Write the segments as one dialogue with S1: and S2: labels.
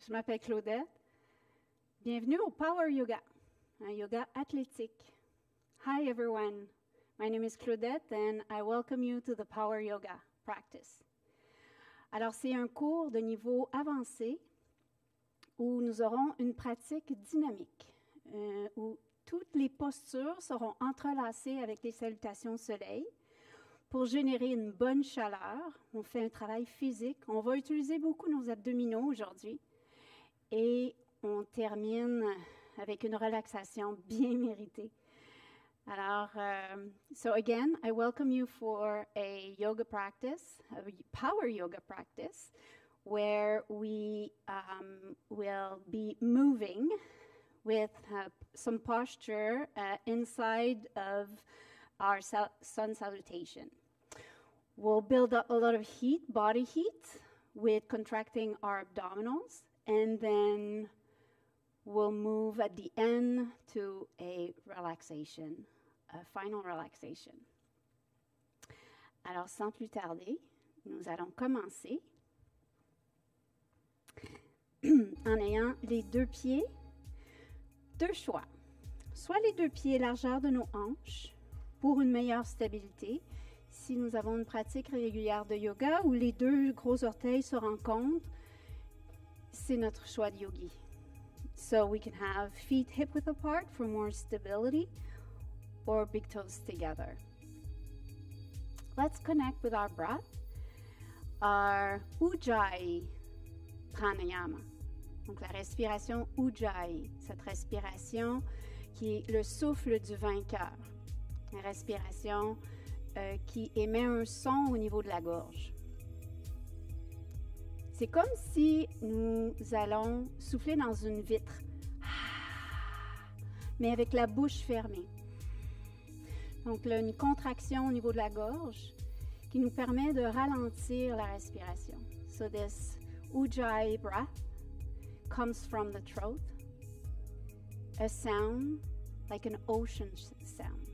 S1: Je m'appelle Claudette. Bienvenue au Power Yoga, un yoga athlétique. Hi everyone, my name is Claudette and I welcome you to the Power Yoga practice. Alors, c'est un cours de niveau avancé où nous aurons une pratique dynamique, où toutes les postures seront entrelacées avec les salutations au soleil pour générer une bonne chaleur. On fait un travail physique. On va utiliser beaucoup nos abdominaux aujourd'hui et on termine avec une relaxation bien méritée. Alors, so again, I welcome you for a yoga practice, a power yoga practice, where we will be moving with some posture inside of our sun salutation. We'll build up a lot of heat, body heat, with contracting our abdominals, and then we'll move at the end to a relaxation, a final relaxation. Alors, sans plus tarder, nous allons commencer en ayant les deux pieds, deux choix. Soit les deux pieds largeur de nos hanches pour une meilleure stabilité. Si nous avons une pratique régulière de yoga où les deux gros orteils se rencontrent, c'est notre choix de yogi. So we can have feet hip-width apart for more stability or big toes together. Let's connect with our breath, our Ujjayi pranayama. Donc la respiration Ujjayi, cette respiration qui est le souffle du vainqueur. Une respiration qui émet un son au niveau de la gorge. C'est comme si nous allons souffler dans une vitre, mais avec la bouche fermée. Donc là, une contraction au niveau de la gorge qui nous permet de ralentir la respiration. So this Ujjayi breath comes from the throat, a sound like an ocean sound.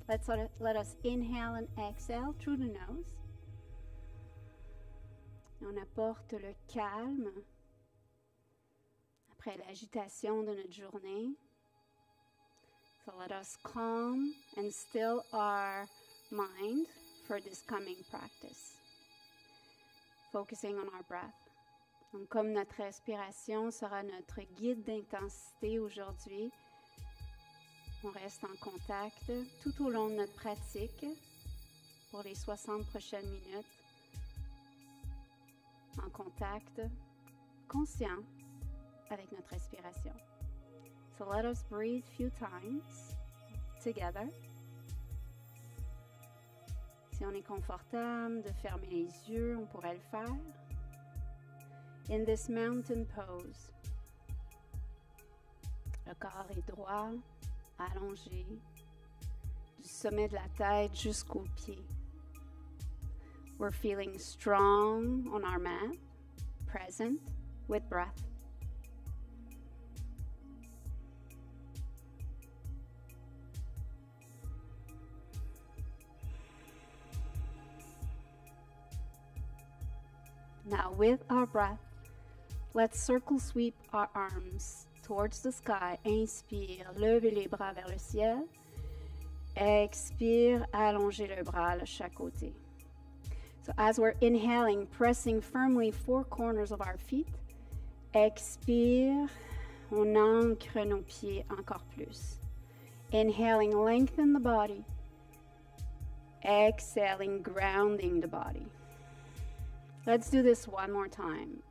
S1: Let us inhale and exhale through the nose. Et on apporte le calme après l'agitation de notre journée. So let us calm and still our mind for this coming practice. Focusing on our breath. Donc, comme notre respiration sera notre guide d'intensité aujourd'hui, on reste en contact tout au long de notre pratique pour les 60 prochaines minutes. En contact conscient avec notre respiration. So let us breathe a few times together. Si on est confortable de fermer les yeux, on pourrait le faire. In this mountain pose, le corps est droit, allongé, du sommet de la tête jusqu'aux pieds. We're feeling strong on our mat, present with breath. Now with our breath, let's circle sweep our arms towards the sky. Inspire, levez les bras vers le ciel. Expire, allongez le bras à chaque côté. So as we're inhaling, pressing firmly four corners of our feet. Expire, on ancre nos pieds encore plus. Inhaling, lengthen the body. Exhaling, grounding the body. Let's do this one more time.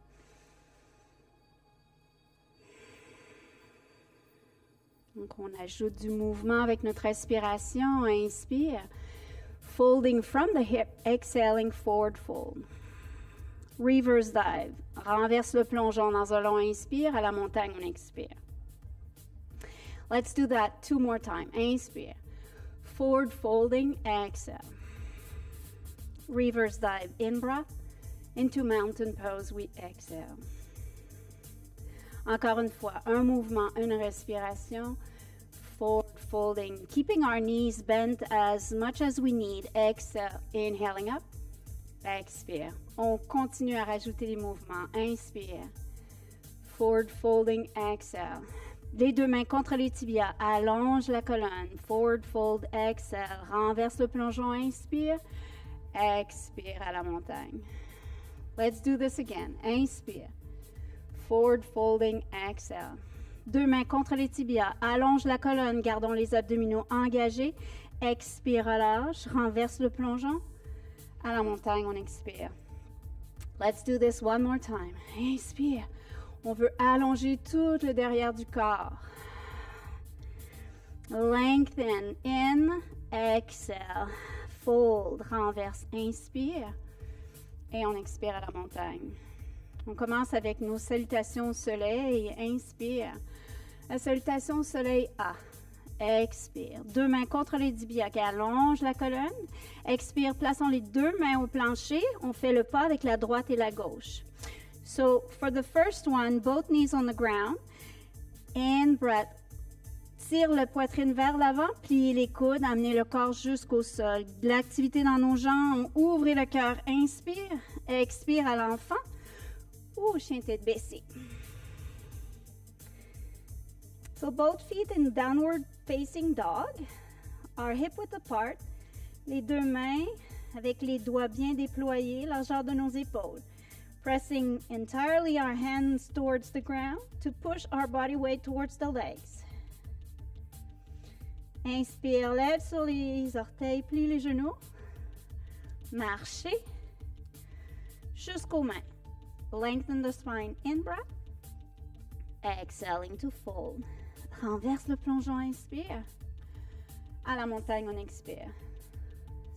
S1: Donc, on ajoute du mouvement avec notre respiration. Inspire. Folding from the hip, exhaling, forward fold. Reverse dive. Renverse le plongeon dans un long inspire. À la montagne, on expire. Let's do that two more times. Inspire. Forward folding, exhale. Reverse dive, in-breath. Into mountain pose, we exhale. Encore une fois, un mouvement, une respiration. Forward folding, keeping our knees bent as much as we need. Exhale, inhaling up. Expire. On continue à rajouter les mouvements. Inspire. Forward folding, exhale. Les deux mains contre les tibias. Allonge la colonne. Forward fold, exhale. Renverse le plongeon. Inspire. Expire à la montagne. Let's do this again. Inspire. Forward folding, exhale. Deux mains contre les tibias. Allonge la colonne. Gardons les abdominaux engagés. Expire, relâche. Renverse le plongeon. À la montagne, on expire. Let's do this one more time. Inspire. On veut allonger tout le derrière du corps. Lengthen. In. Exhale. Fold. Renverse. Inspire. Et on expire à la montagne. On commence avec nos salutations au soleil. Inspire. La salutation au soleil A. Expire. Deux mains contre les tibias. Allonge la colonne. Expire. Plaçons les deux mains au plancher. On fait le pas avec la droite et la gauche. So, for the first one, both knees on the ground. In breath. Tire la poitrine vers l'avant. Pliez les coudes. Amenez le corps jusqu'au sol. De l'activité dans nos jambes. Ouvrez le cœur. Inspire. Expire à l'enfant. Ou chien tête baissée. So both feet in downward facing dog, our hip width apart, les deux mains avec les doigts bien déployés, largeur de nos épaules. Pressing entirely our hands towards the ground to push our body weight towards the legs. Inspire, lève sur les orteils, plie les genoux. Marchez jusqu'aux mains. Lengthen the spine, in breath. Exhaling to fold. Renverse le plongeon, inspire. À la montagne, on expire.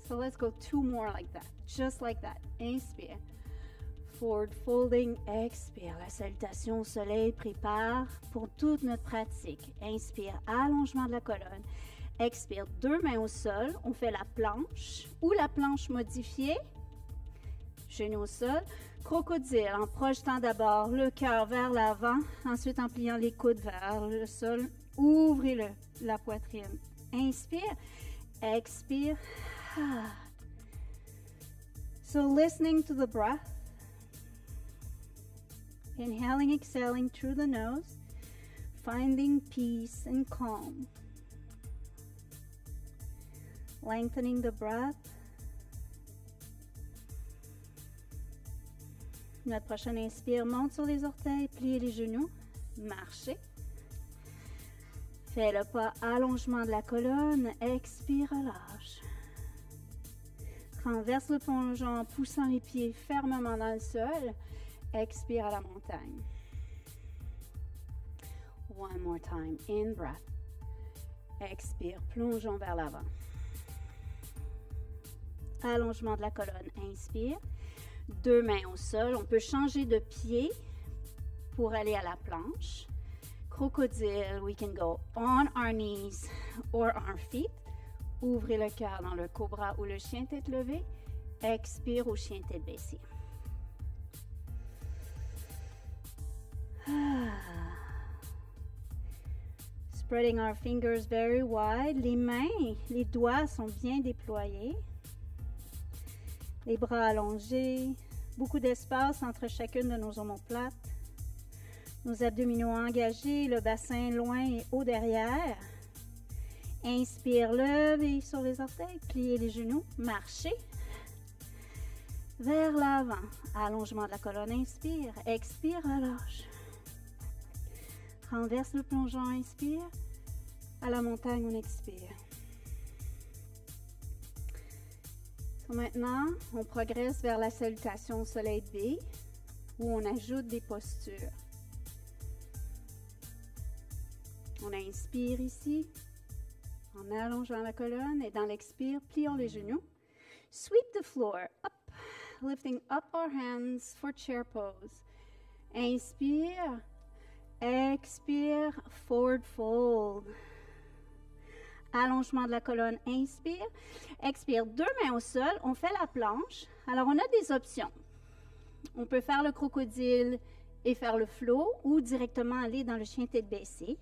S1: So let's go two more like that. Just like that. Inspire. Forward folding, expire. La salutation au soleil prépare pour toute notre pratique. Inspire, allongement de la colonne. Expire, deux mains au sol. On fait la planche ou la planche modifiée. Genoux au sol. Crocodile en projetant d'abord le cœur vers l'avant, ensuite en pliant les coudes vers le sol. Ouvrez la poitrine. Inspire. Expire. So listening to the breath. Inhaling, exhaling through the nose. Finding peace and calm. Lengthening the breath. Notre prochaine inspire, monte sur les orteils, pliez les genoux, marchez. Fais le pas, allongement de la colonne, expire, relâche. Renverse le plongeon en poussant les pieds fermement dans le sol, expire à la montagne. One more time, in breath. Expire, plongeons vers l'avant. Allongement de la colonne, inspire. Deux mains au sol. On peut changer de pied pour aller à la planche. Crocodile, we can go on our knees or our feet. Ouvrez le cœur dans le cobra ou le chien tête levée. Expire au chien tête baissée. Spreading our fingers very wide. Les mains, les doigts sont bien déployés. Les bras allongés, beaucoup d'espace entre chacune de nos omoplates. Nos abdominaux engagés, le bassin loin et haut derrière. Inspire, levez sur les orteils, pliez les genoux, marchez. Vers l'avant, allongement de la colonne, inspire, expire, relâche. Renverse le plongeon, inspire. À la montagne, on expire. Maintenant, on progresse vers la salutation au soleil B, où on ajoute des postures. On inspire ici, en allongeant la colonne, et dans l'expire, plions les genoux. Sweep the floor up, lifting up our hands for chair pose. Inspire, expire, forward fold. Allongement de la colonne, inspire. Expire, deux mains au sol, on fait la planche. Alors, on a des options. On peut faire le crocodile et faire le flow ou directement aller dans le chien tête baissée.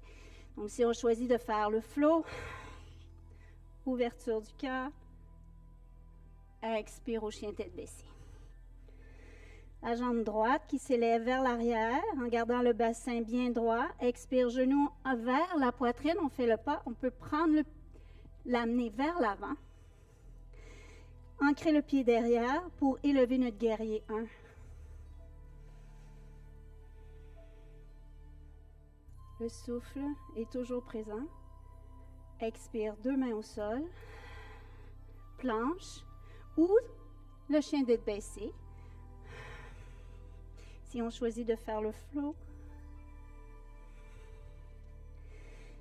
S1: Donc, si on choisit de faire le flow, ouverture du cœur, expire au chien tête baissée. La jambe droite qui s'élève vers l'arrière en gardant le bassin bien droit. Expire, genou vers la poitrine. On fait le pas. On peut l'amener vers l'avant. Ancrer le pied derrière pour élever notre guerrier 1. Le souffle est toujours présent. Expire, 2 mains au sol. Planche ou le chien tête baissée. Si on choisit de faire le flow.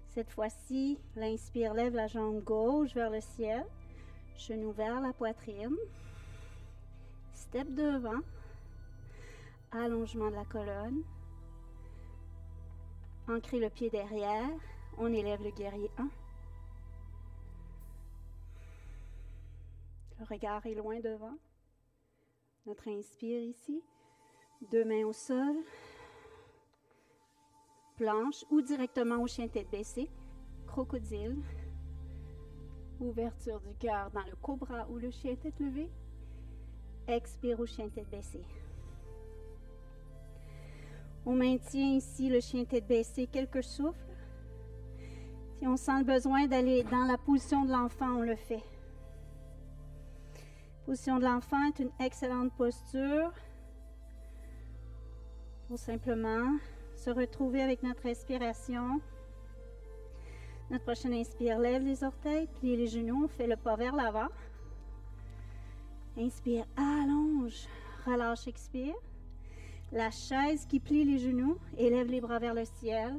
S1: Cette fois-ci, l'inspire, lève la jambe gauche vers le ciel. Genou vers la poitrine. Step devant. Allongement de la colonne. Ancrer le pied derrière. On élève le guerrier 1. Le regard est loin devant. Notre inspire ici. 2 mains au sol. Planche ou directement au chien tête baissée. Crocodile. Ouverture du cœur dans le cobra ou le chien tête levée. Expire au chien tête baissée. On maintient ici le chien tête baissée quelques souffles. Si on sent le besoin d'aller dans la position de l'enfant, on le fait. Position de l'enfant est une excellente posture pour simplement se retrouver avec notre respiration. Notre prochaine inspire, lève les orteils, plie les genoux, on fait le pas vers l'avant. Inspire, allonge, relâche, expire. La chaise qui plie les genoux, élève les bras vers le ciel.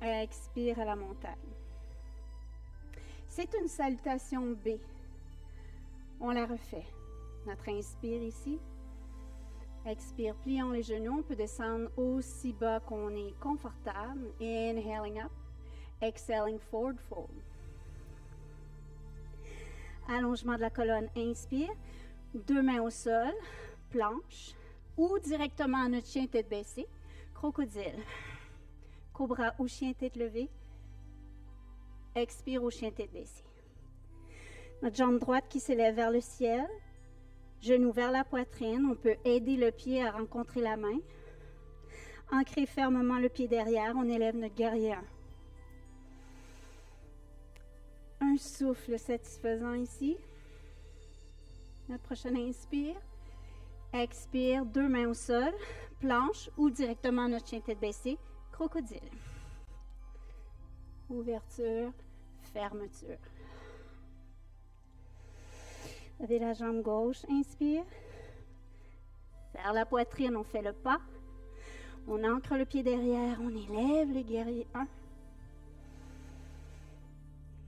S1: Expire à la montagne. C'est une salutation B. On la refait. Notre inspire ici. Expire, plions les genoux. On peut descendre aussi bas qu'on est confortable. Inhaling up. Exhaling, forward fold. Allongement de la colonne. Inspire. 2 mains au sol. Planche. Ou directement notre chien tête baissée. Crocodile. Cobra ou chien tête levée. Expire au chien tête baissée. Notre jambe droite qui s'élève vers le ciel. Genou vers la poitrine. On peut aider le pied à rencontrer la main. Ancrer fermement le pied derrière. On élève notre guerrier 1. Un souffle satisfaisant ici. Notre prochain inspire. Expire, 2 mains au sol. Planche ou directement notre chien tête baissée. Crocodile. Ouverture, fermeture. Levez la jambe gauche, inspire. Vers la poitrine, on fait le pas. On ancre le pied derrière, on élève le guerrier 1.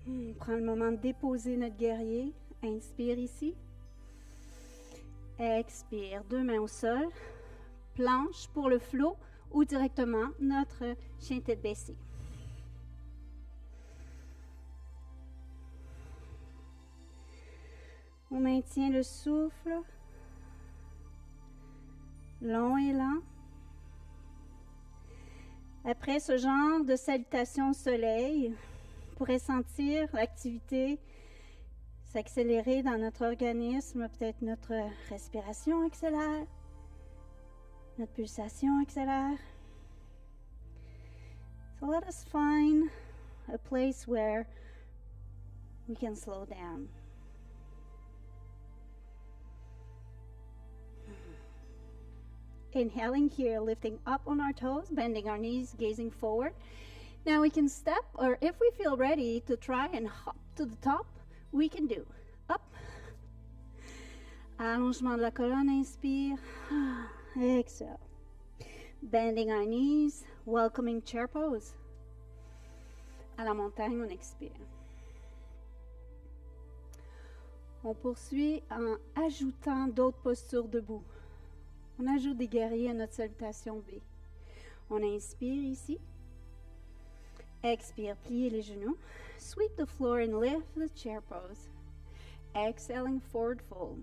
S1: On prend le moment de déposer notre guerrier. Inspire ici. Expire, 2 mains au sol. Planche pour le flow ou directement notre chien tête baissée. On maintient le souffle long et lent. Après ce genre de salutation au soleil, on pourrait sentir l'activité s'accélérer dans notre organisme. Peut-être notre respiration accélère, notre pulsation accélère. So let us find a place where we can slow down. Inhaling here, lifting up on our toes, bending our knees, gazing forward. Now we can step, or if we feel ready to try and hop to the top, we can do. Up. Allongement de la colonne, inspire. Exhale. Bending our knees, welcoming chair pose. À la montagne, on expire. On poursuit en ajoutant d'autres postures debout. On ajoute des guerriers à notre salutation B. On inspire ici. Expire, pliez les genoux. Sweep the floor and lift the chair pose. Exhaling, forward fold.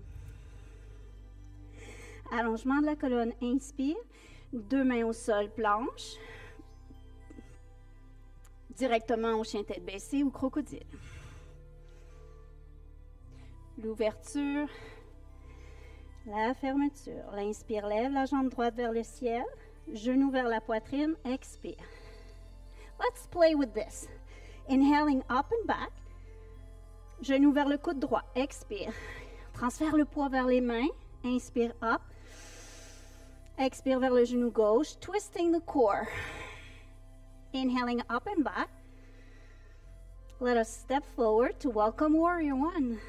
S1: Allongement de la colonne, inspire. 2 mains au sol, planche. Directement au chien tête baissée ou crocodile. la fermeture. L'inspire, lève la jambe droite vers le ciel, genou vers la poitrine, expire. Let's play with this. Inhaling up and back, genou vers le coude droit, expire. Transfère le poids vers les mains, inspire up, expire vers le genou gauche, twisting the core. Inhaling up and back. Let us step forward to welcome Warrior One.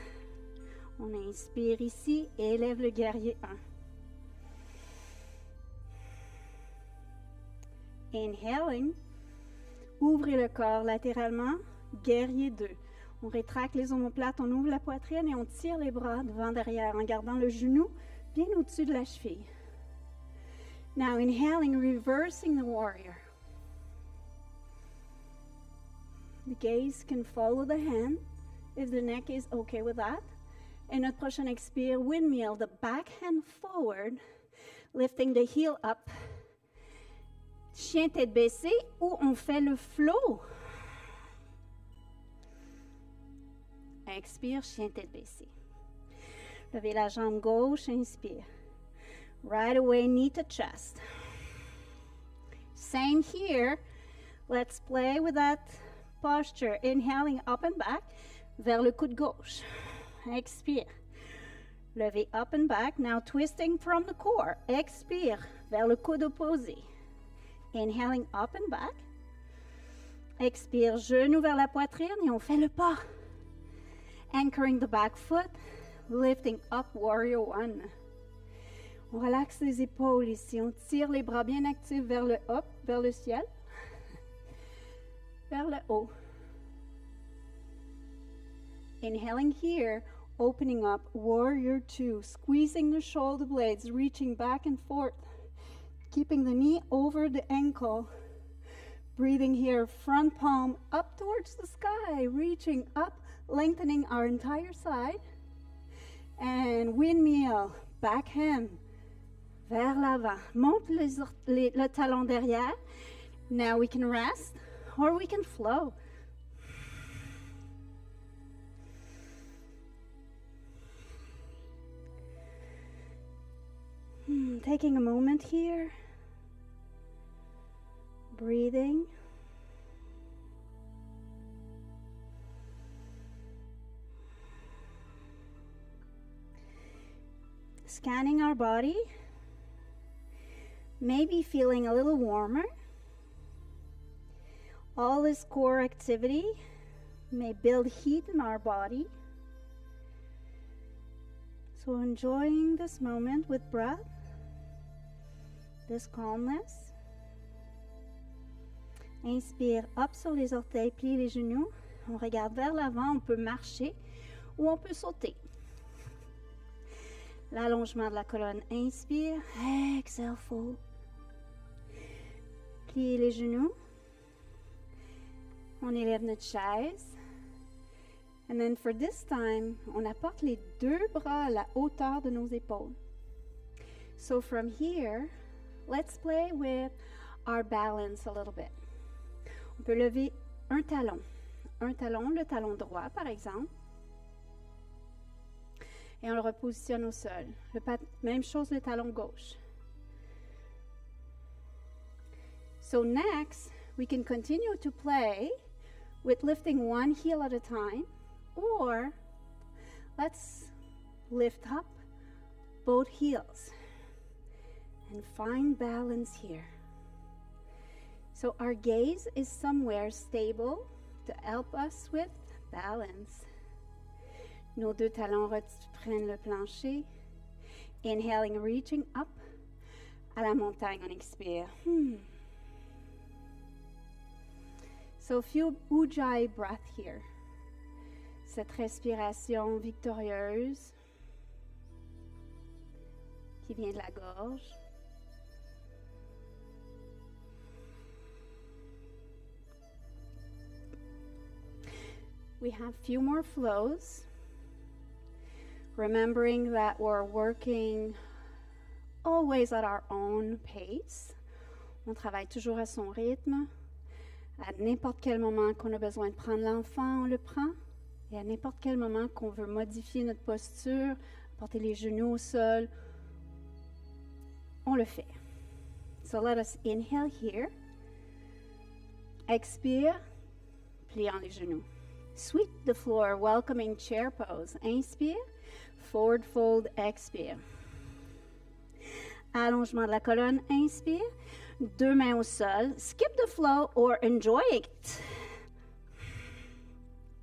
S1: On inspire ici, élève le guerrier 1. Inhaling, ouvrez le corps latéralement, guerrier 2. On rétracte les omoplates, on ouvre la poitrine et on tire les bras devant derrière en gardant le genou bien au-dessus de la cheville. Now inhaling, reversing the warrior. The gaze can follow the hand if the neck is okay with that. Et notre prochain expire, windmill, the back hand forward, lifting the heel up. Chien tête baissée ou on fait le flow. Expire, chien tête baissée. Levez la jambe gauche, inspire. Right away, knee to chest. Same here. Let's play with that posture. Inhaling up and back, vers le coude gauche. Expire. Levez up and back. Now twisting from the core. Expire, vers le coude opposé. Inhaling up and back. Expire, genou vers la poitrine et on fait le pas. Anchoring the back foot, lifting up, warrior one. On relaxe les épaules ici. On tire les bras bien actifs vers le haut, vers le ciel, vers le haut. Inhaling here, opening up, warrior two, squeezing the shoulder blades, reaching back and forth, keeping the knee over the ankle. Breathing here, front palm up towards the sky, reaching up, lengthening our entire side. And windmill, back hand, vers l'avant. Monte le talon derrière. Now we can rest or we can flow. Taking a moment here. Breathing. Scanning our body. Maybe feeling a little warmer. All this core activity may build heat in our body. So enjoying this moment with breath, this calmness. Inspire, up sur les orteils, plie les genoux. On regarde vers l'avant, on peut marcher ou on peut sauter. L'allongement de la colonne, inspire, exhale, fold. Pliez les genoux. On élève notre chaise. And then for this time, on apporte les deux bras à la hauteur de nos épaules. So from here, let's play with our balance a little bit. On peut lever un talon. Un talon, le talon droit par exemple. Et on le repositionne au sol. Même chose le talon gauche. So next, we can continue to play with lifting one heel at a time, or let's lift up both heels and find balance here. So our gaze is somewhere stable to help us with balance. Nos deux talons prennent le plancher. Inhaling, reaching up à la montagne. On expire. So few Ujjayi breath here. Cette respiration victorieuse qui vient de la gorge. We have few more flows. Remembering that we're working always at our own pace. On travaille toujours à son rythme. À n'importe quel moment qu'on a besoin de prendre l'enfant, on le prend. Et à n'importe quel moment qu'on veut modifier notre posture, porter les genoux au sol On le fait. So let us inhale here. Expire, pliant les genoux. Sweep the floor, welcoming chair pose. Inspire, forward fold, expire. Allongement de la colonne, inspire. 2 mains au sol. Skip the flow or enjoy it.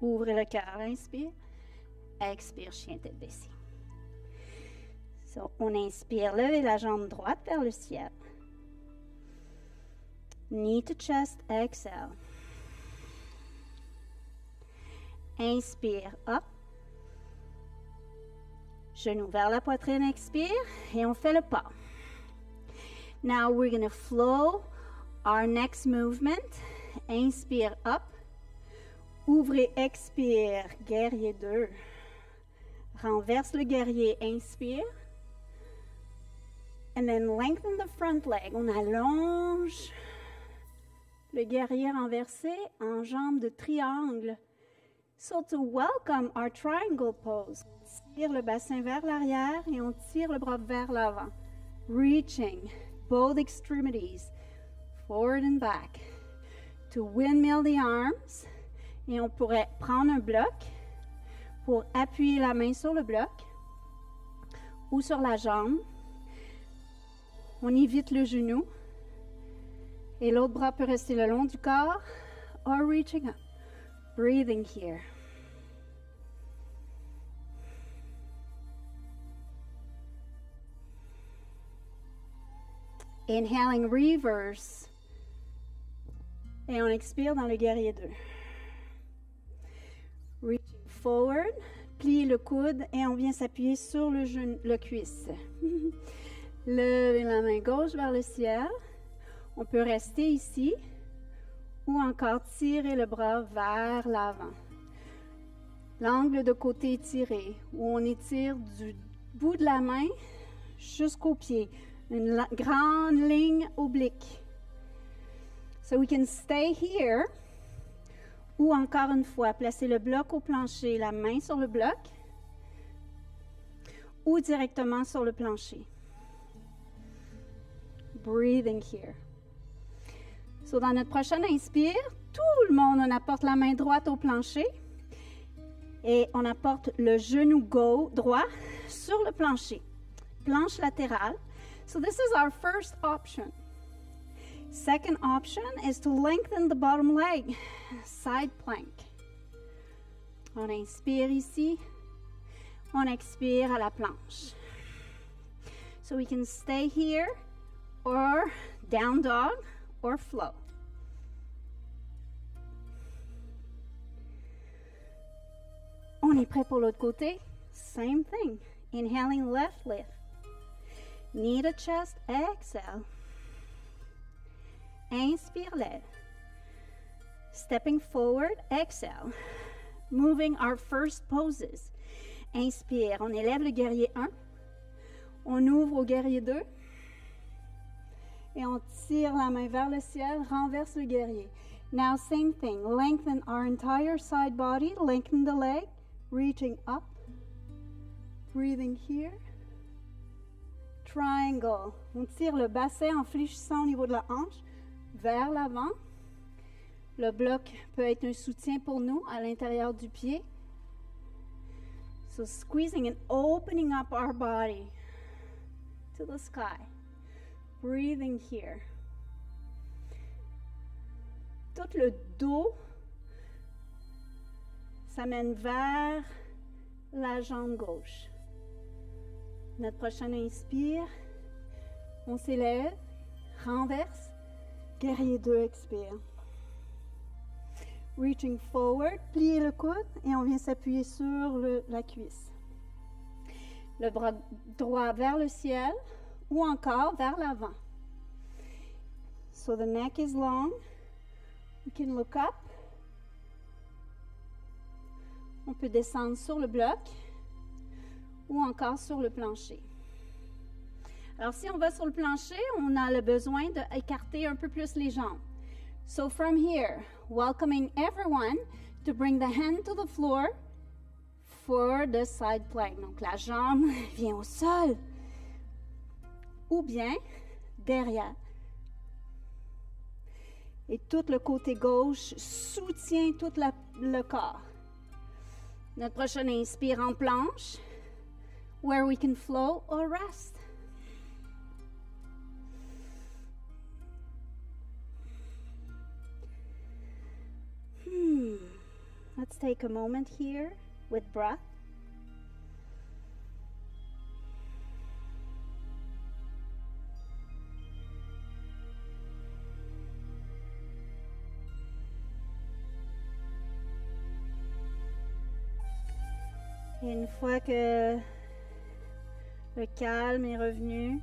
S1: Ouvrez le cœur, inspire. Expire, chien tête baissée. So, on inspire, levez la jambe droite vers le ciel. Knee to chest, exhale. Inspire, up. Genou vers la poitrine, expire. Et on fait le pas. Now we're going to flow our next movement. Inspire, up. Ouvrez, expire, guerrier 2. Renverse le guerrier, inspire. And then lengthen the front leg. On allonge le guerrier renversé en jambe de triangle. So to welcome our triangle pose, on tire le bassin vers l'arrière et on tire le bras vers l'avant. Reaching both extremities, forward and back. To windmill the arms. Et on pourrait prendre un bloc pour appuyer la main sur le bloc ou sur la jambe. On évite le genou. Et l'autre bras peut rester le long du corps or reaching up. Breathing here. Inhaling reverse. Et on expire dans le guerrier 2. Reaching forward, pliez le coude et on vient s'appuyer sur le cuisse. Levez la main gauche vers le ciel. On peut rester ici ou encore tirer le bras vers l'avant. L'angle de côté étiré, où on étire du bout de la main jusqu'au pied. Une grande ligne oblique. So we can stay here. Ou encore une fois, placer le bloc au plancher, la main sur le bloc, ou directement sur le plancher. Breathing here. So, dans notre prochaine inspire, tout le monde, on apporte la main droite au plancher et on apporte le genou droit sur le plancher. Planche latérale. So, this is our first option. Second option is to lengthen the bottom leg, side plank. On inspire ici, on expire à la planche. So we can stay here or down dog or flow. On est prêt pour l'autre côté. Same thing. Inhaling left lift. Knee to chest, exhale. Inspire, lève. Stepping forward, exhale. Moving our first poses. Inspire, on élève le guerrier 1. On ouvre au guerrier 2. Et on tire la main vers le ciel, renverse le guerrier. Now, same thing. Lengthen our entire side body. Lengthen the leg. Reaching up. Breathing here. Triangle. On tire le bassin en fléchissant au niveau de la hanche. Vers l'avant. Le bloc peut être un soutien pour nous à l'intérieur du pied. So squeezing and opening up our body to the sky. Breathing here. Tout le dos s'amène vers la jambe gauche. Notre prochaine inspire. On s'élève, renverse. Guerrier 2, expire. Reaching forward, pliez le coude et on vient s'appuyer sur la cuisse. Le bras droit vers le ciel ou encore vers l'avant. So the neck is long. You can look up. On peut descendre sur le bloc ou encore sur le plancher. Alors, si on va sur le plancher, on a le besoin d'écarter un peu plus les jambes. So, from here, welcoming everyone to bring the hand to the floor for the side plank. Donc, la jambe vient au sol. ou bien derrière. Et tout le côté gauche soutient tout le corps. Notre prochaine inspire en planche, where we can flow or rest. Let's take a moment here with breath. Et une fois que le calme est revenu,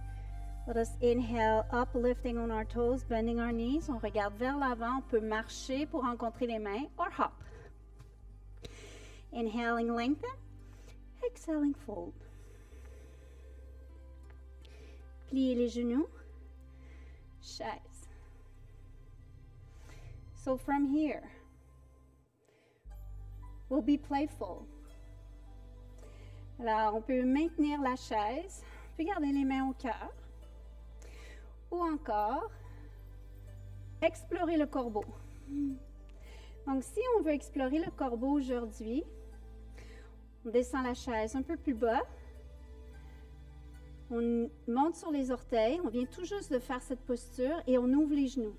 S1: let us inhale up, lifting on our toes, bending our knees. On regarde vers l'avant, on peut marcher pour rencontrer les mains, or hop. Inhaling, lengthen. Exhaling, fold. Pliez les genoux. Chaise. So from here, we'll be playful. Alors, on peut maintenir la chaise, on peut garder les mains au cœur, ou encore explorer le corbeau. Donc, si on veut explorer le corbeau aujourd'hui, on descend la chaise un peu plus bas, on monte sur les orteils, on vient tout juste de faire cette posture et on ouvre les genoux.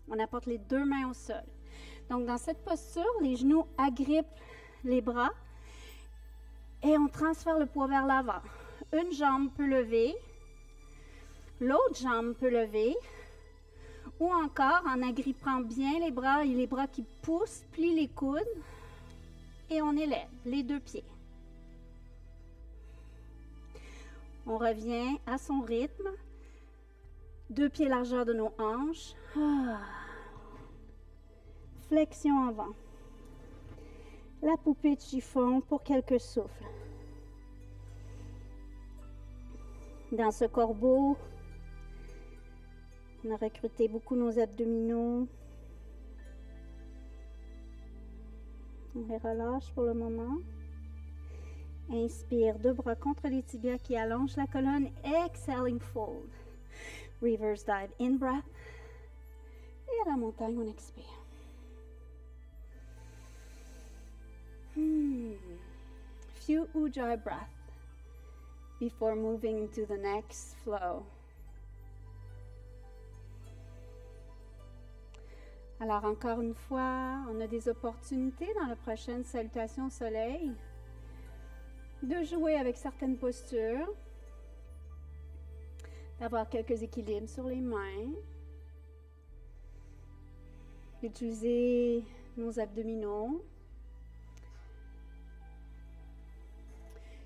S1: On apporte les deux mains au sol. Donc, dans cette posture, les genoux agrippent les bras et on transfère le poids vers l'avant. Une jambe peut lever, l'autre jambe peut lever, ou encore en agrippant bien les bras et les bras qui poussent, plie les coudes et on élève les deux pieds. On revient à son rythme, deux pieds largeur de nos hanches. Flexion avant. La poupée de chiffon pour quelques souffles. Dans ce corbeau, on a recruté beaucoup nos abdominaux. On les relâche pour le moment. Inspire, deux bras contre les tibias qui allongent la colonne. Exhaling, fold. Reverse dive, in breath. Et à la montagne, on expire. Few Ujjayi breath before moving to the next flow. Alors encore une fois, on a des opportunités dans la prochaine salutation au soleil de jouer avec certaines postures, d'avoir quelques équilibres sur les mains, d'utiliser nos abdominaux.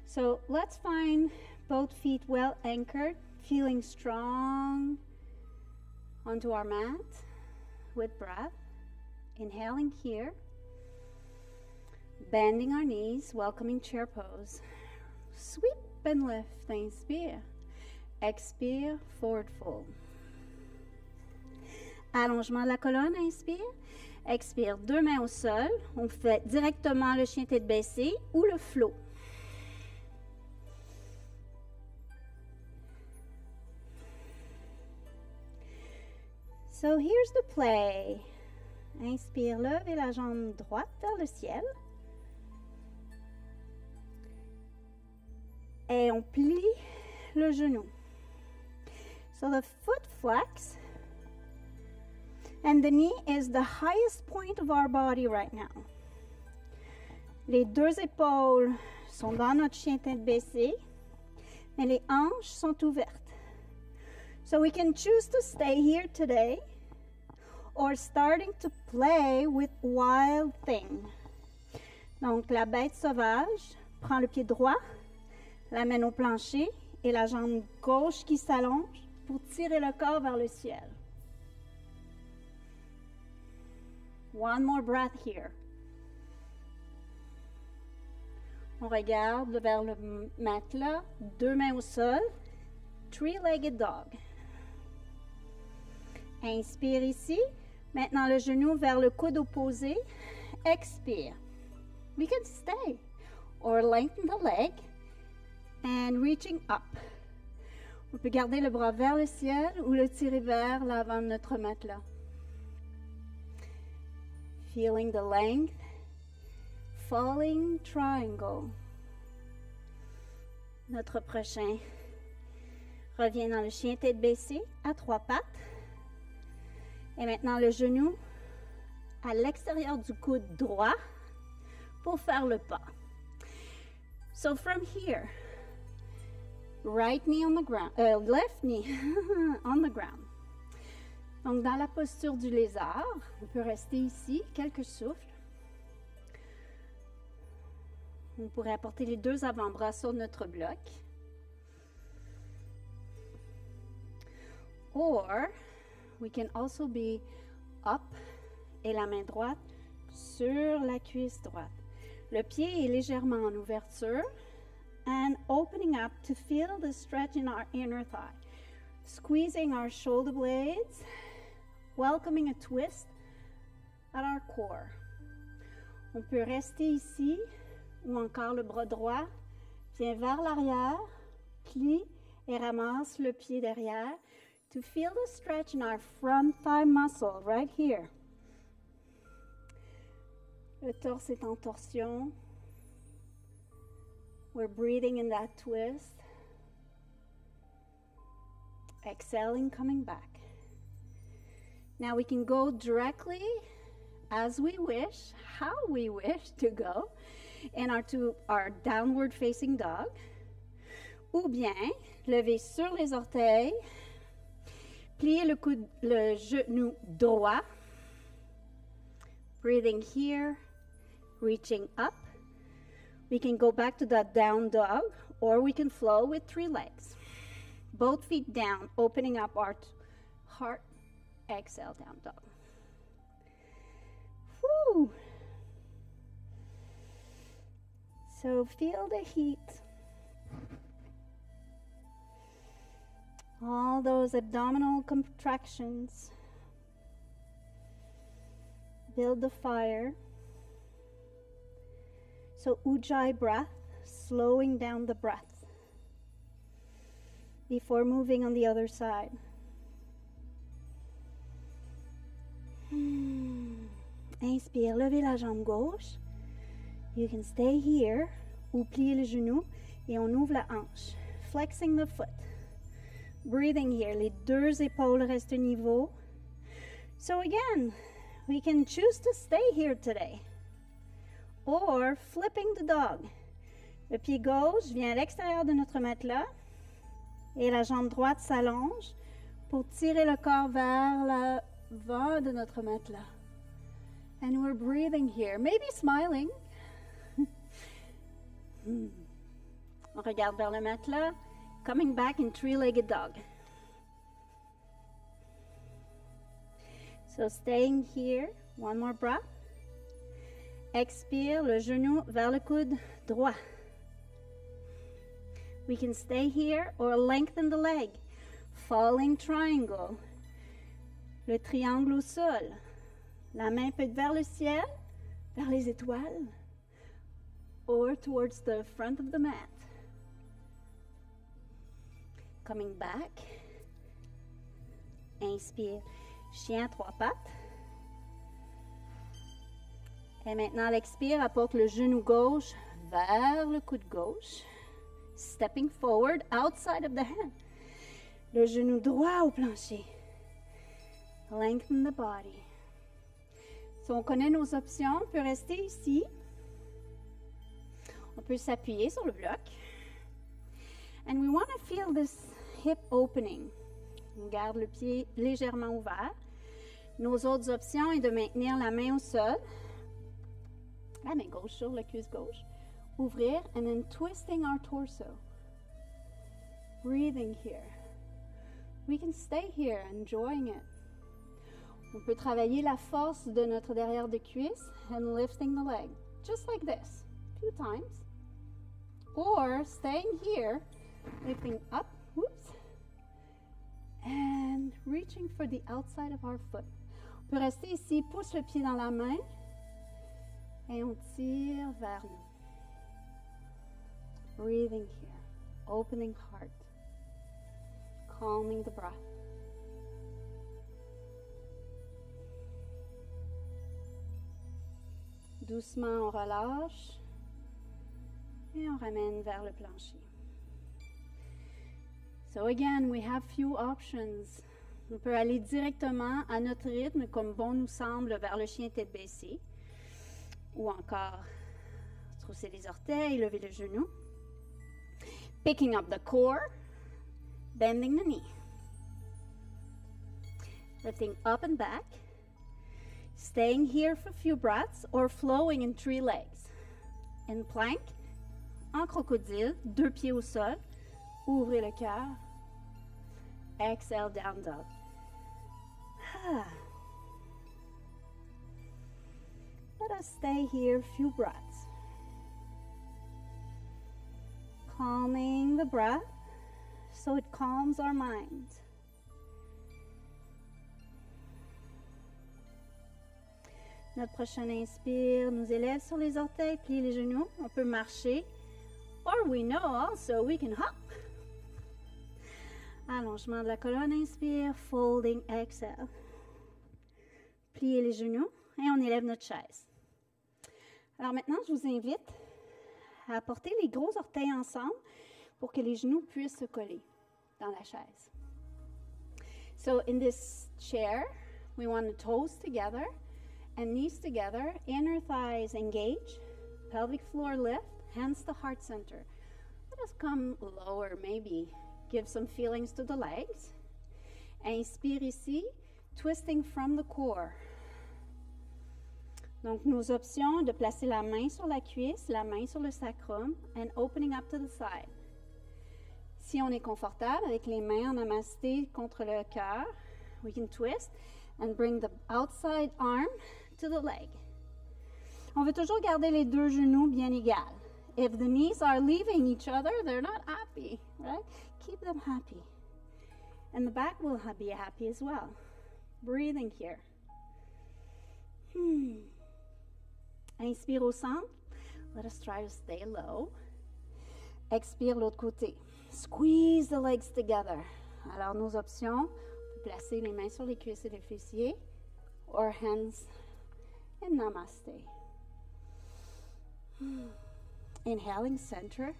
S1: So let's find both feet well anchored, feeling strong onto our mat with breath. Inhaling here, bending our knees, welcoming chair pose. Sweep and lift, inspire. Expire, forward fold. Allongement de la colonne, inspire. Expire, deux mains au sol. On fait directement le chien tête baissée ou le flow. So here's the play. Inspire, levez la jambe droite vers le ciel. Et on plie le genou. So the foot flex. And the knee is the highest point of our body right now. Les deux épaules sont dans notre chien tête baissée, mais les hanches sont ouvertes. So we can choose to stay here today or starting to play with Wild Thing. Donc, la bête sauvage prend le pied droit, l'amène au plancher et la jambe gauche qui s'allonge pour tirer le corps vers le ciel. One more breath here. On regarde vers le matelas, deux mains au sol, three-legged dog. Inspire ici. Maintenant, le genou vers le coude opposé. Expire. We can stay or lengthen the leg and reaching up. On peut garder le bras vers le ciel ou le tirer vers l'avant de notre matelas. Feeling the length. Falling triangle. Notre prochain revient dans le chien tête baissée à 3 pattes. Et maintenant le genou à l'extérieur du coude droit pour faire le pas. So from here, right knee on the ground, left knee on the ground. Donc dans la posture du lézard, on peut rester ici, quelques souffles. On pourrait apporter les deux avant-bras sur notre bloc. Or, we can also be up et la main droite sur la cuisse droite. Le pied est légèrement en ouverture and opening up to feel the stretch in our inner thigh. Squeezing our shoulder blades, welcoming a twist at our core. On peut rester ici ou encore le bras droit vient vers l'arrière, plie et ramasse le pied derrière to feel the stretch in our front thigh muscle right here. Le torse est en torsion. We're breathing in that twist. Exhaling, coming back. Now we can go directly as we wish, how we wish to go, to our downward facing dog. Ou bien, lever sur les orteils, plier le genou droit, breathing here, reaching up. We can go back to that down dog, or we can flow with 3 legs. Both feet down, opening up our heart. Exhale, down dog. Whew. So feel the heat. All those abdominal contractions. Build the fire. So Ujjayi breath, slowing down the breath before moving on the other side. Inspire, levez la jambe gauche. You can stay here ou plier le genou et on ouvre la hanche. Flexing the foot. Breathing here, les deux épaules restent au niveau. So again, we can choose to stay here today. Or flipping the dog. Le pied gauche vient à l'extérieur de notre matelas et la jambe droite s'allonge pour tirer le corps vers l'avant de notre matelas. And we're breathing here, maybe smiling. On regarde vers le matelas, coming back in 3-legged dog. So staying here, one more breath. Expire, le genou vers le coude droit. We can stay here or lengthen the leg. Falling triangle. Le triangle au sol. La main peut être vers le ciel, vers les étoiles, or towards the front of the mat. Coming back. Inspire, chien à 3 pattes. Et maintenant, à l'expire, apporte le genou gauche vers le coude gauche. Stepping forward outside of the hand. Le genou droit au plancher. Lengthen the body. Si on connaît nos options, on peut rester ici. On peut s'appuyer sur le bloc. And we want to feel this hip opening. On garde le pied légèrement ouvert. Nos autres options est de maintenir la main au sol. La main gauche sur la cuisse gauche. Ouvrir and then twisting our torso. Breathing here. We can stay here, enjoying it. On peut travailler la force de notre derrière de cuisse and lifting the leg, just like this, 2 times. Or staying here, lifting up, whoops, and reaching for the outside of our foot. On peut rester ici, pousse le pied dans la main, et on tire vers nous. Breathing here, opening heart. calming the breath. Doucement, on relâche et on ramène vers le plancher. So again, we have few options. On peut aller directement à notre rythme, comme bon nous semble, vers le chien tête baissée. Ou encore, trousser les orteils, lever le genou. Picking up the core, bending the knee. Lifting up and back. Staying here for a few breaths or flowing in 3 legs. In plank, en crocodile, 2 pieds au sol. Ouvrez le cœur. Exhale, down dog. Let us stay here a few breaths. Calming the breath so it calms our mind. Notre prochain inspire nous élève sur les orteils, plie les genoux. On peut marcher. Or we know also we can hop. Allongement de la colonne, inspire, folding, exhale. Pliez les genoux et on élève notre chaise. Alors maintenant, je vous invite à porter les gros orteils ensemble pour que les genoux puissent se coller dans la chaise. So in this chair, we want the toes together and knees together, inner thighs engage, pelvic floor lift, hands to heart center. Let us come lower, maybe give some feelings to the legs. Inspire ici, twisting from the core. Donc, nos options de placer la main sur la cuisse, la main sur le sacrum, and opening up to the side. Si on est confortable avec les mains en namasté contre le cœur, we can twist and bring the outside arm to the leg. On veut toujours garder les 2 genoux bien égales. If the knees are leaving each other, they're not happy, right? Keep them happy. And the back will be happy as well. Breathing here. Inspire au centre. Let us try to stay low. Expire l'autre côté. Squeeze the legs together. Alors, nos options, on peut placer les mains sur les cuisses et les fessiers, or hands in Namaste. Inhaling center,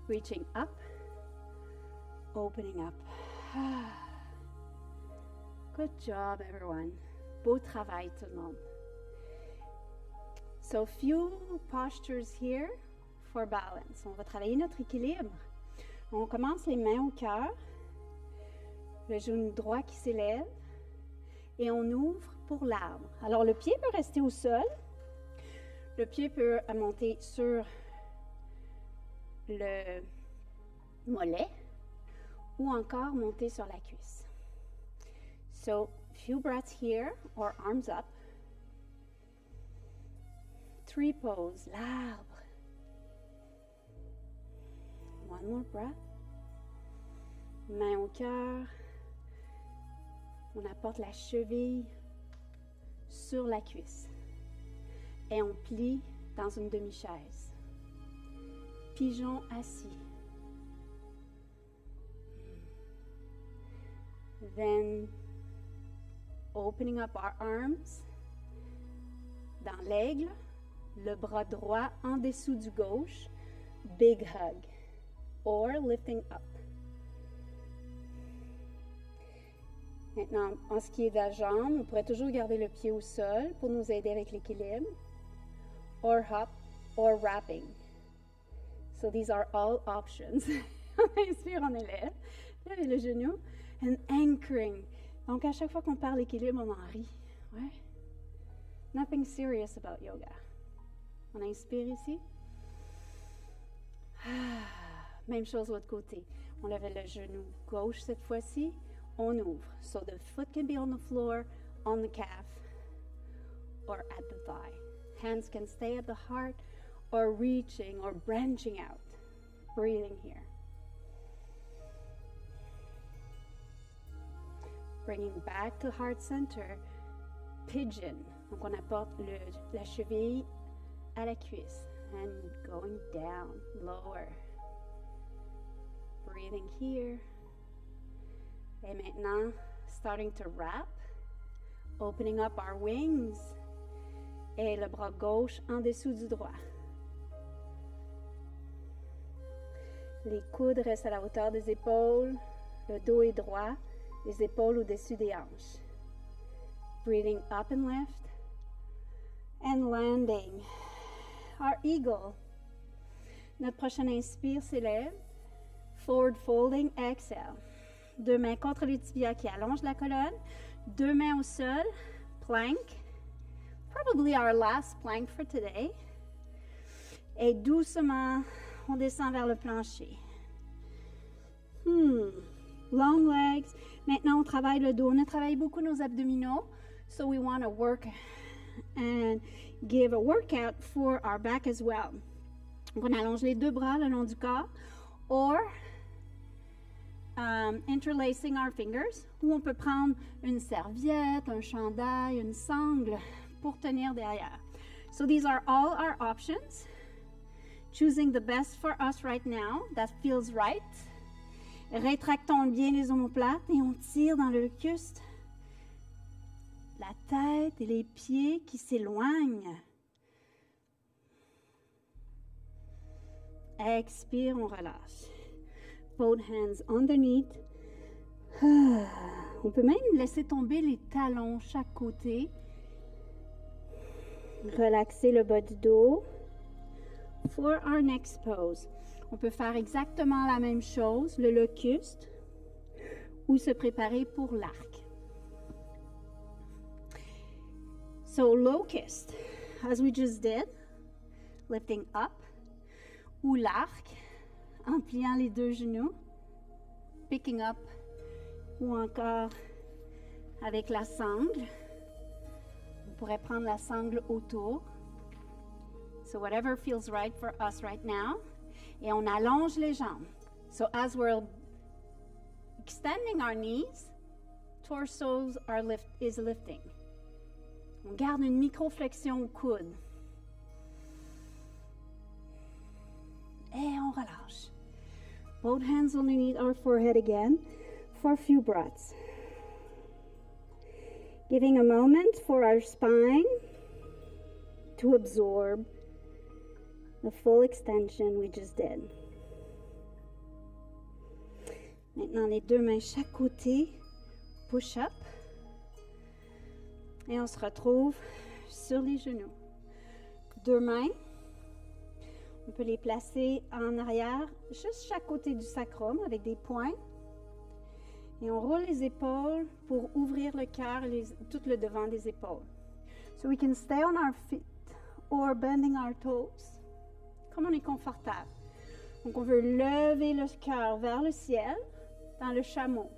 S1: reaching up, opening up. Good job, everyone. Beau travail, tout le monde. So, few postures here for balance. On va travailler notre équilibre. On commence les mains au cœur, le genou droit qui s'élève, et on ouvre pour l'arbre. Alors, le pied peut rester au sol. Le pied peut monter sur le mollet ou encore monter sur la cuisse. So, few breaths here or arms up. 3 poses, l'arbre. One more breath. Main au cœur. On apporte la cheville sur la cuisse. Et on plie dans une demi-chaise. Pigeon assis. Then, opening up our arms. Dans l'aigle, le bras droit en dessous du gauche. Big hug. Or lifting up. Maintenant, en ce qui est de la jambe, on pourrait toujours garder le pied au sol pour nous aider avec l'équilibre. Or hop, or wrapping. So these are all options. On inspire, on élève. Lève le genou. And anchoring. Donc, à chaque fois qu'on parle équilibre, on en rit. Ouais. Nothing serious about yoga. On inspire ici. Même chose de l'autre côté. On lève le genou gauche cette fois-ci. On ouvre. So the foot can be on the floor, on the calf, or at the thigh. Hands can stay at the heart, or reaching, or branching out. Breathing here. Bringing back to heart center. Pigeon. Donc on apporte la cheville à la cuisse. And going down, lower. Breathing here. Et maintenant, starting to wrap, opening up our wings. Et le bras gauche en dessous du droit. Les coudes restent à la hauteur des épaules. Le dos est droit. Les épaules au-dessus des hanches. Breathing up and left. And landing. Our eagle. Notre prochain inspire s'élève. Forward folding, exhale. Deux mains contre les tibias qui allongent la colonne. Deux mains au sol. Plank. Probably our last plank for today. Et doucement, on descend vers le plancher. Long legs. Maintenant, on travaille le dos. On a travaillé beaucoup nos abdominaux. So we want to work and give a workout for our back as well. Donc, on allonge les deux bras le long du corps. Or, interlacing our fingers. Ou on peut prendre une serviette, un chandail, une sangle pour tenir derrière. So these are all our options. Choosing the best for us right now. That feels right. Rétractons bien les omoplates et on tire dans le locuste. La tête et les pieds qui s'éloignent. Expire, on relâche. Both hands underneath. On peut même laisser tomber les talons chaque côté. Relaxer le bas du dos. For our next pose, on peut faire exactement la même chose, le locuste, ou se préparer pour l'arc. So locust, as we just did, lifting up, ou l'arc, en pliant les deux genoux, picking up, ou encore avec la sangle. On pourrait prendre la sangle autour. So whatever feels right for us right now. Et on allonge les jambes. So as we're extending our knees, torsos is lifting. On garde une micro-flexion au coude. Et on relâche. Both hands underneath our forehead again for a few breaths. Giving a moment for our spine to absorb the full extension we just did. Maintenant, les deux mains chaque côté, push up. Et on se retrouve sur les genoux. Deux mains, on peut les placer en arrière, juste chaque côté du sacrum avec des poings. Et on roule les épaules pour ouvrir le cœur et tout le devant des épaules. So we can stay on our feet or bending our toes. Comme on est confortable. Donc, on veut lever le cœur vers le ciel dans le chameau.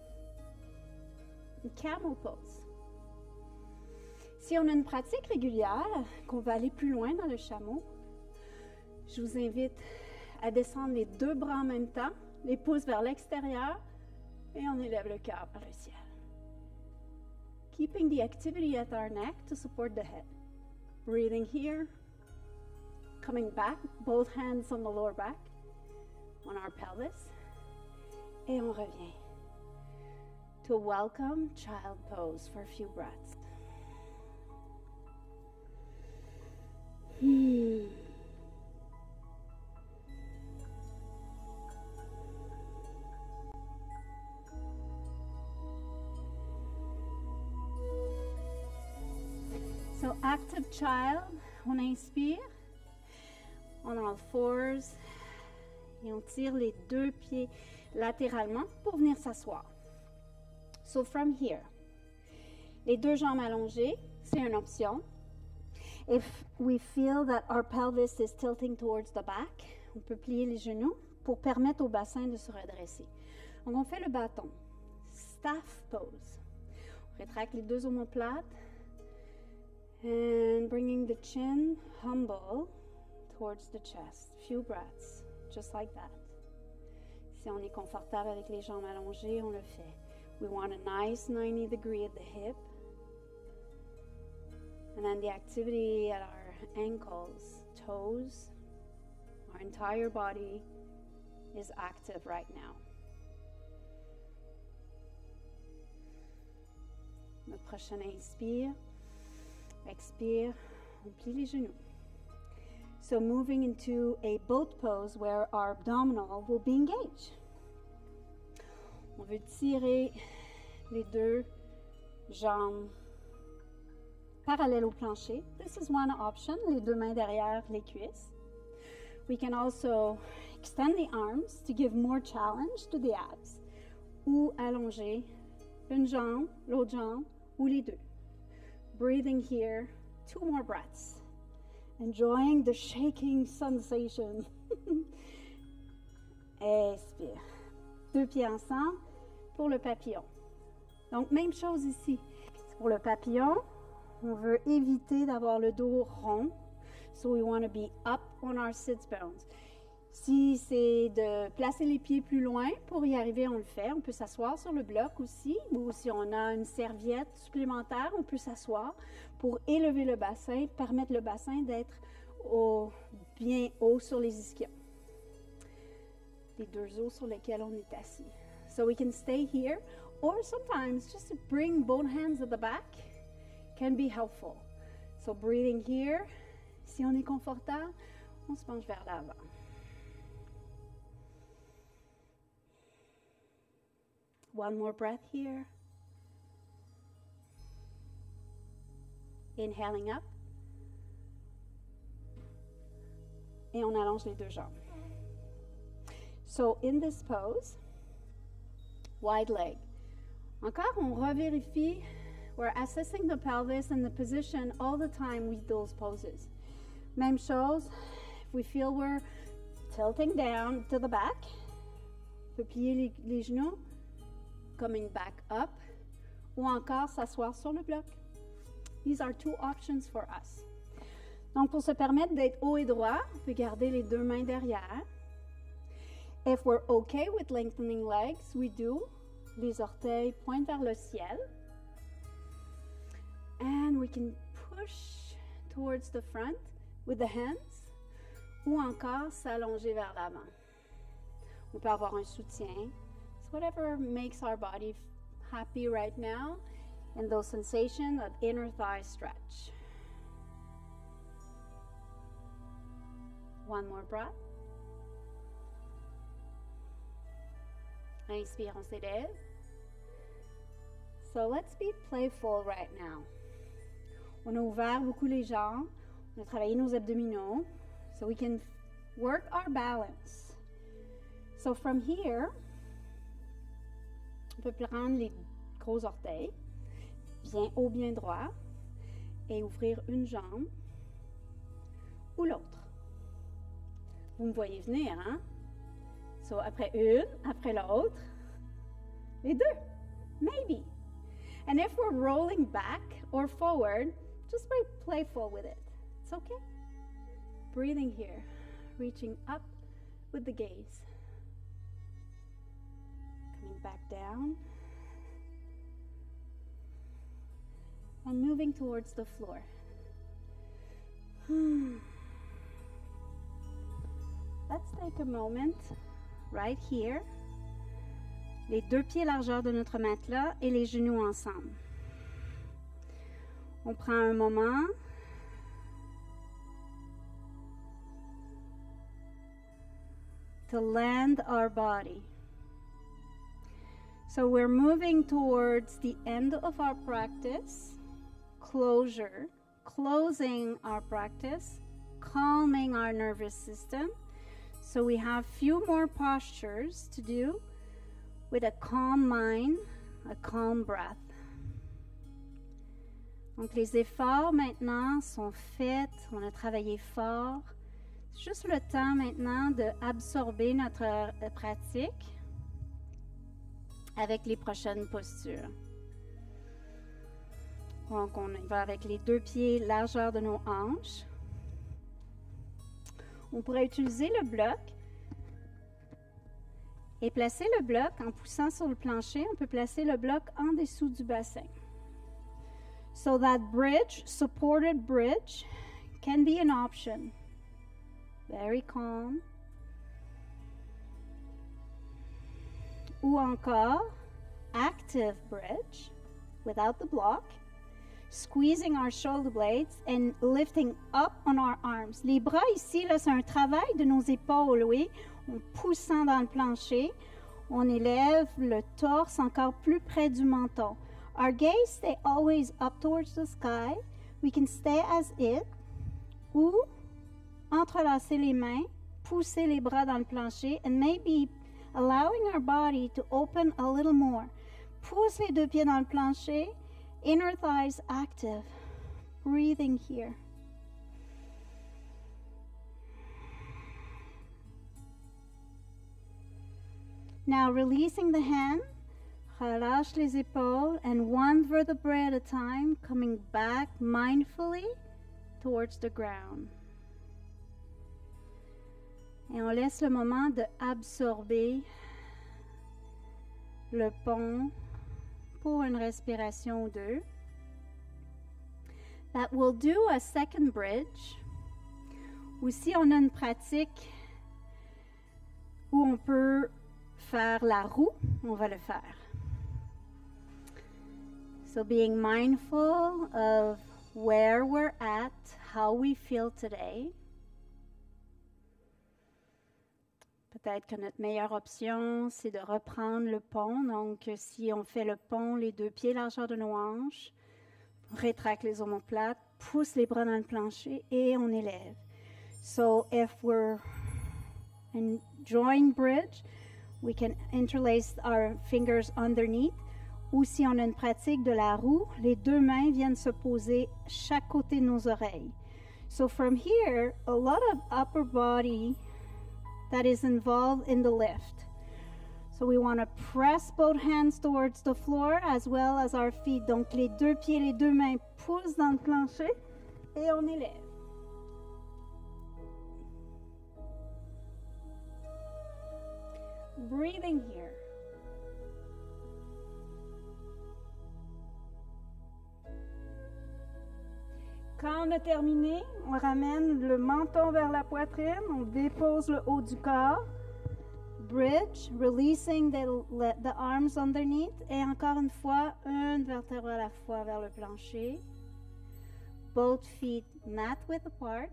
S1: Une camel pose. Si on a une pratique régulière, qu'on va aller plus loin dans le chameau, je vous invite à descendre les deux bras en même temps, les pouces vers l'extérieur, et on élève le cœur vers le ciel. Keeping the activity at our neck to support the head. Breathing here. Coming back, both hands on the lower back, on our pelvis. Et on revient to welcome child pose for a few breaths. So active child, on inspire. On all fours et on tire les deux pieds latéralement pour venir s'asseoir. So from here, les deux jambes allongées, c'est une option. If we feel that our pelvis is tilting towards the back, on peut plier les genoux pour permettre au bassin de se redresser. Donc on fait le bâton, staff pose. On rétracte les deux omoplates and bringing the chin humble towards the chest. Few breaths, just like that. Si on est confortable avec les jambes allongées, on le fait. We want a nice 90 degree at the hip. And then the activity at our ankles, toes, our entire body is active right now. Notre prochain inspire. Expire. On plie les genoux. So moving into a boat pose where our abdominal will be engaged. On veut tirer les deux jambes parallèles au plancher. This is one option, les deux mains derrière les cuisses. We can also extend the arms to give more challenge to the abs. Ou allonger une jambe, l'autre jambe, ou les deux. Breathing here, 2 more breaths. Enjoying the shaking sensation. Expire. 2 pieds ensemble pour le papillon. Donc, même chose ici. Pour le papillon, on veut éviter d'avoir le dos rond. So we want to be up on our sit bones. Si c'est de placer les pieds plus loin, pour y arriver, on le fait. On peut s'asseoir sur le bloc aussi, ou si on a une serviette supplémentaire, on peut s'asseoir pour élever le bassin, permettre le bassin d'être bien haut sur les ischions. Les deux os sur lesquels on est assis. So we can stay here, or sometimes just to bring both hands at the back can be helpful. So breathing here, si on est confortable, on se penche vers l'avant. One more breath here. Inhaling up. Et on allonge les deux jambes. So in this pose, wide leg. Encore, on revérifie. We're assessing the pelvis and the position all the time with those poses. Même chose, if we feel we're tilting down to the back, on peut plier les genoux, coming back up, ou encore s'asseoir sur le bloc. These are 2 options for us. Donc, pour se permettre d'être haut et droit, on peut garder les deux mains derrière. If we're okay with lengthening legs, we do. Les orteils pointent vers le ciel. And we can push towards the front with the hands, ou encore s'allonger vers l'avant. On peut avoir un soutien. It's whatever makes our body happy right now, and those sensations of inner thigh stretch. One more breath. Inspire, on s'élève. So let's be playful right now. On a ouvert beaucoup les jambes. On a travaillé nos abdominaux. So we can work our balance. So from here, on peut prendre les gros orteils, bien haut, bien droit, et ouvrir une jambe ou l'autre. Vous me voyez venir, hein? So, après une, après l'autre, les deux, maybe. And if we're rolling back or forward, just be playful with it. It's okay. Breathing here, reaching up with the gaze. Coming back down. And moving towards the floor. Let's take a moment right here. Les deux pieds largeur de notre matelas et les genoux ensemble. On prend un moment. To land our body. So we're moving towards the end of our practice. Closure. Closing our practice. Calming our nervous system. So we have few more postures to do with a calm mind, a calm breath. Donc les efforts maintenant sont faits, on a travaillé fort. C'est juste le temps maintenant d'absorber notre pratique avec les prochaines postures. Donc on y va avec les deux pieds largeur de nos hanches. On pourrait utiliser le bloc et placer le bloc en poussant sur le plancher. On peut placer le bloc en dessous du bassin. So that bridge, supported bridge, can be an option. Very calm. Ou encore, active bridge, without the block, squeezing our shoulder blades and lifting up on our arms. Les bras ici, là, c'est un travail de nos épaules, oui, en poussant dans le plancher. On élève le torse encore plus près du menton. Our gaze stay always up towards the sky. We can stay as it, ou entrelacer les mains, pousser les bras dans le plancher, and maybe allowing our body to open a little more. Pousse les deux pieds dans le plancher, inner thighs active, breathing here. Now releasing the hand, relâche les épaules, and one vertebrae at a time, coming back mindfully towards the ground. Et on laisse le moment de absorber le pont pour une respiration ou deux. That will do a second bridge. Ou si on a une pratique où on peut faire la roue, on va le faire. So being mindful of where we're at, how we feel today. Peut-être que notre meilleure option, c'est de reprendre le pont. Donc, si on fait le pont, les deux pieds largeur de nos hanches, rétracte les omoplates, pousse les bras dans le plancher et on élève. So, if we're enjoying bridge, we can interlace our fingers underneath. Ou si on a une pratique de la roue, les deux mains viennent se poser chaque côté de nos oreilles. So, from here, a lot of upper body that is involved in the lift. So we want to press both hands towards the floor as well as our feet. Donc les deux pieds, les deux mains poussent dans le plancher et on élève. Breathing here. Quand on a terminé, on ramène le menton vers la poitrine, on dépose le haut du corps, bridge, releasing the arms underneath, et encore une fois, une vertèbre à la fois vers le plancher. Both feet mat width apart,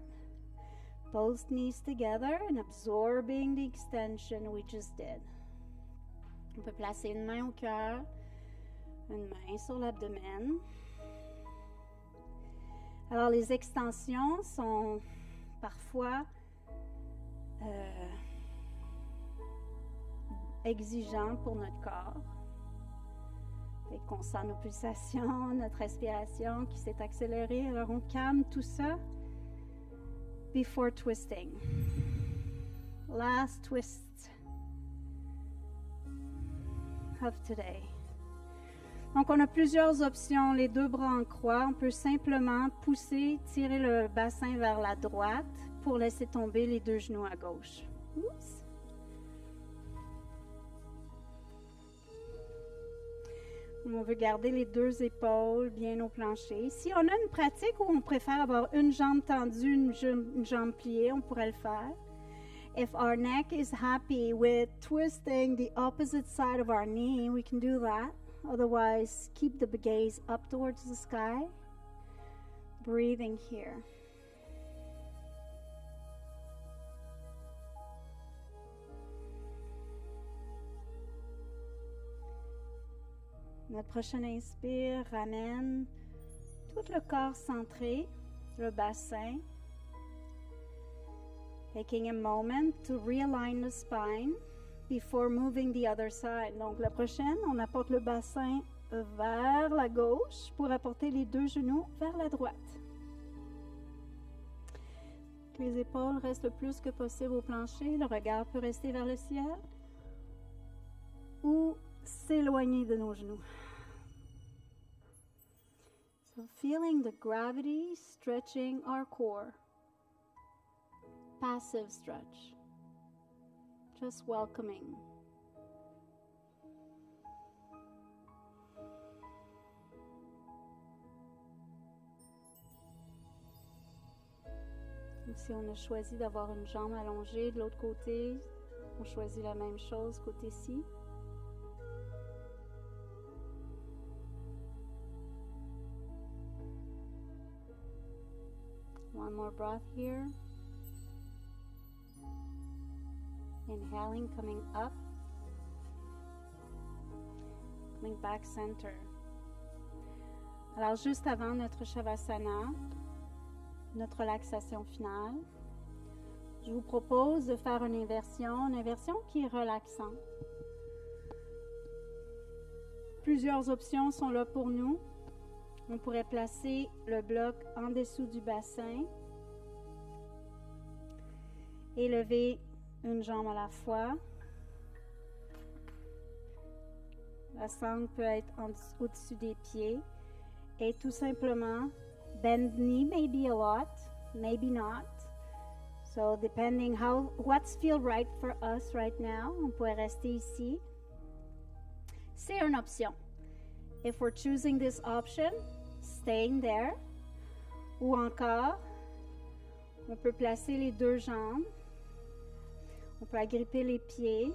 S1: both knees together, and absorbing the extension we just did. On peut placer une main au cœur, une main sur l'abdomen. Alors, les extensions sont parfois exigeantes pour notre corps. Fait qu'on sent nos pulsations, notre respiration qui s'est accélérée. Alors, on calme tout ça before twisting. Last twist of today. Donc, on a plusieurs options. Les deux bras en croix. On peut simplement pousser, tirer le bassin vers la droite pour laisser tomber les deux genoux à gauche. Oups. On veut garder les deux épaules bien au plancher. Si on a une pratique où on préfère avoir une jambe tendue, une jambe pliée, on pourrait le faire. If our neck is happy with twisting the opposite side of our knee, we can do that. Otherwise, keep the gaze up towards the sky. Breathing here. Notre prochain inspire ramène tout le corps centré, le bassin. Taking a moment to realign the spine before moving the other side. Donc, la prochaine, on apporte le bassin vers la gauche pour apporter les deux genoux vers la droite. Les épaules restent le plus que possible au plancher. Le regard peut rester vers le ciel ou s'éloigner de nos genoux. So, feeling the gravity stretching our core. Passive stretch. Just welcoming. Donc, si on a choisi d'avoir une jambe allongée de l'autre côté, on choisit la même chose côté-ci. One more breath here. Inhaling, coming up. Coming back center. Alors, juste avant notre Shavasana, notre relaxation finale, je vous propose de faire une inversion qui est relaxante. Plusieurs options sont là pour nous. On pourrait placer le bloc en dessous du bassin et lever une jambe à la fois. La sangle peut être au-dessus des pieds et tout simplement bend knee, maybe a lot, maybe not. So depending what's feel right for us right now, on pourrait rester ici. C'est une option. If we're choosing this option, staying there. Ou encore, on peut placer les deux jambes. On peut agripper les pieds.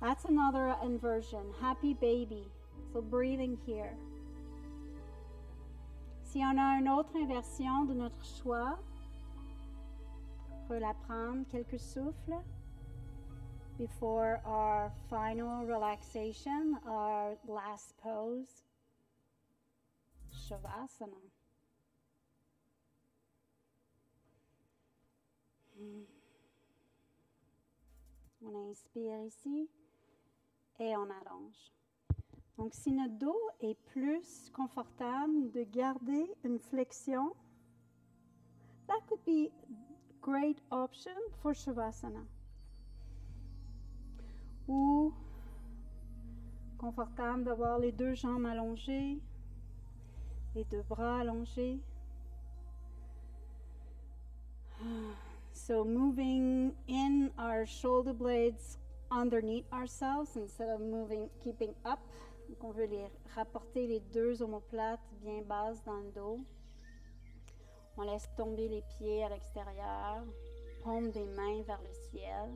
S1: That's another inversion. Happy baby. So breathing here. Si on a une autre inversion de notre choix, on peut la prendre quelques souffles. Before our final relaxation, our last pose, Shavasana. On inspire ici et on allonge. Donc, si notre dos est plus confortable de garder une flexion, that could be a great option for Shavasana. Ou confortable d'avoir les deux jambes allongées, les deux bras allongés. So moving in our shoulder blades underneath ourselves instead of keeping up. Donc on veut rapporter les deux omoplates bien basses dans le dos. On laisse tomber les pieds à l'extérieur, paume des mains vers le ciel.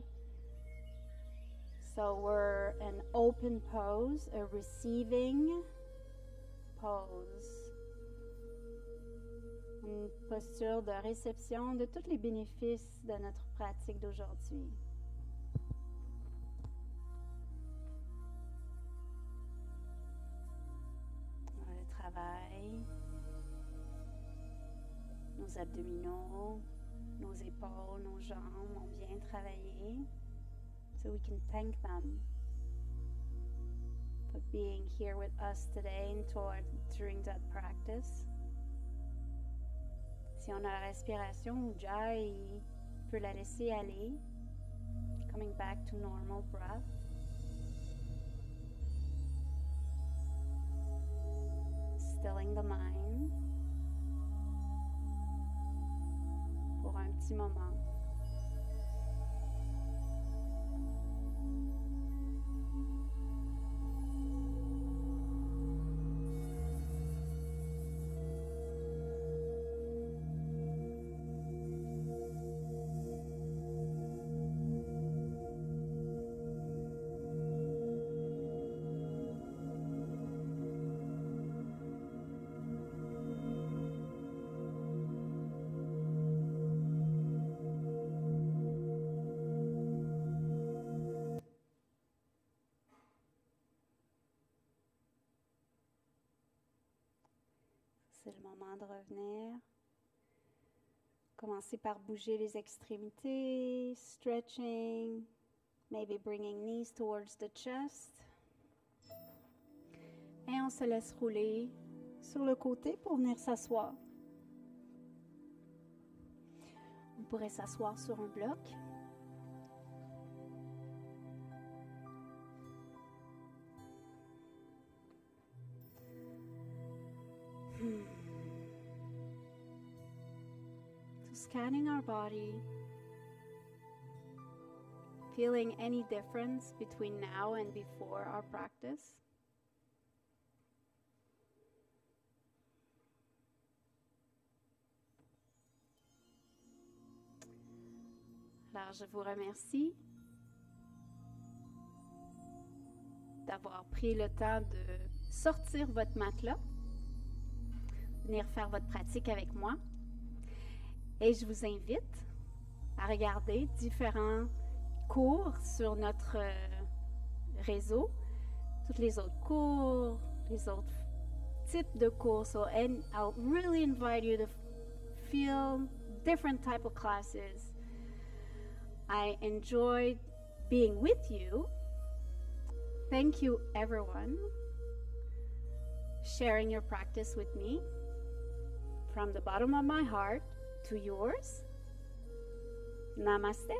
S1: So we're an open pose, a receiving pose. Une posture de réception de tous les bénéfices de notre pratique d'aujourd'hui. Le travail, nos abdominaux, nos épaules, nos jambes ont bien travaillé. So we can thank them for being here with us today and during that practice. Si on a la respiration, Ujjayi peut la laisser aller, coming back to normal breath. Stilling the mind pour un petit moment. C'est le moment de revenir. Commencez par bouger les extrémités, stretching, maybe bringing knees towards the chest. Et on se laisse rouler sur le côté pour venir s'asseoir. On pourrait s'asseoir sur un bloc. Scanning our body, feeling any difference between now and before our practice. Alors, je vous remercie d'avoir pris le temps de sortir votre matelas, venir faire votre pratique avec moi. Et je vous invite à regarder différents cours sur notre réseau, tous les autres cours, les autres types de cours. So, and I'll really invite you to feel different type of classes. I enjoyed being with you. Thank you, everyone, sharing your practice with me. From the bottom of my heart to yours. Namaste.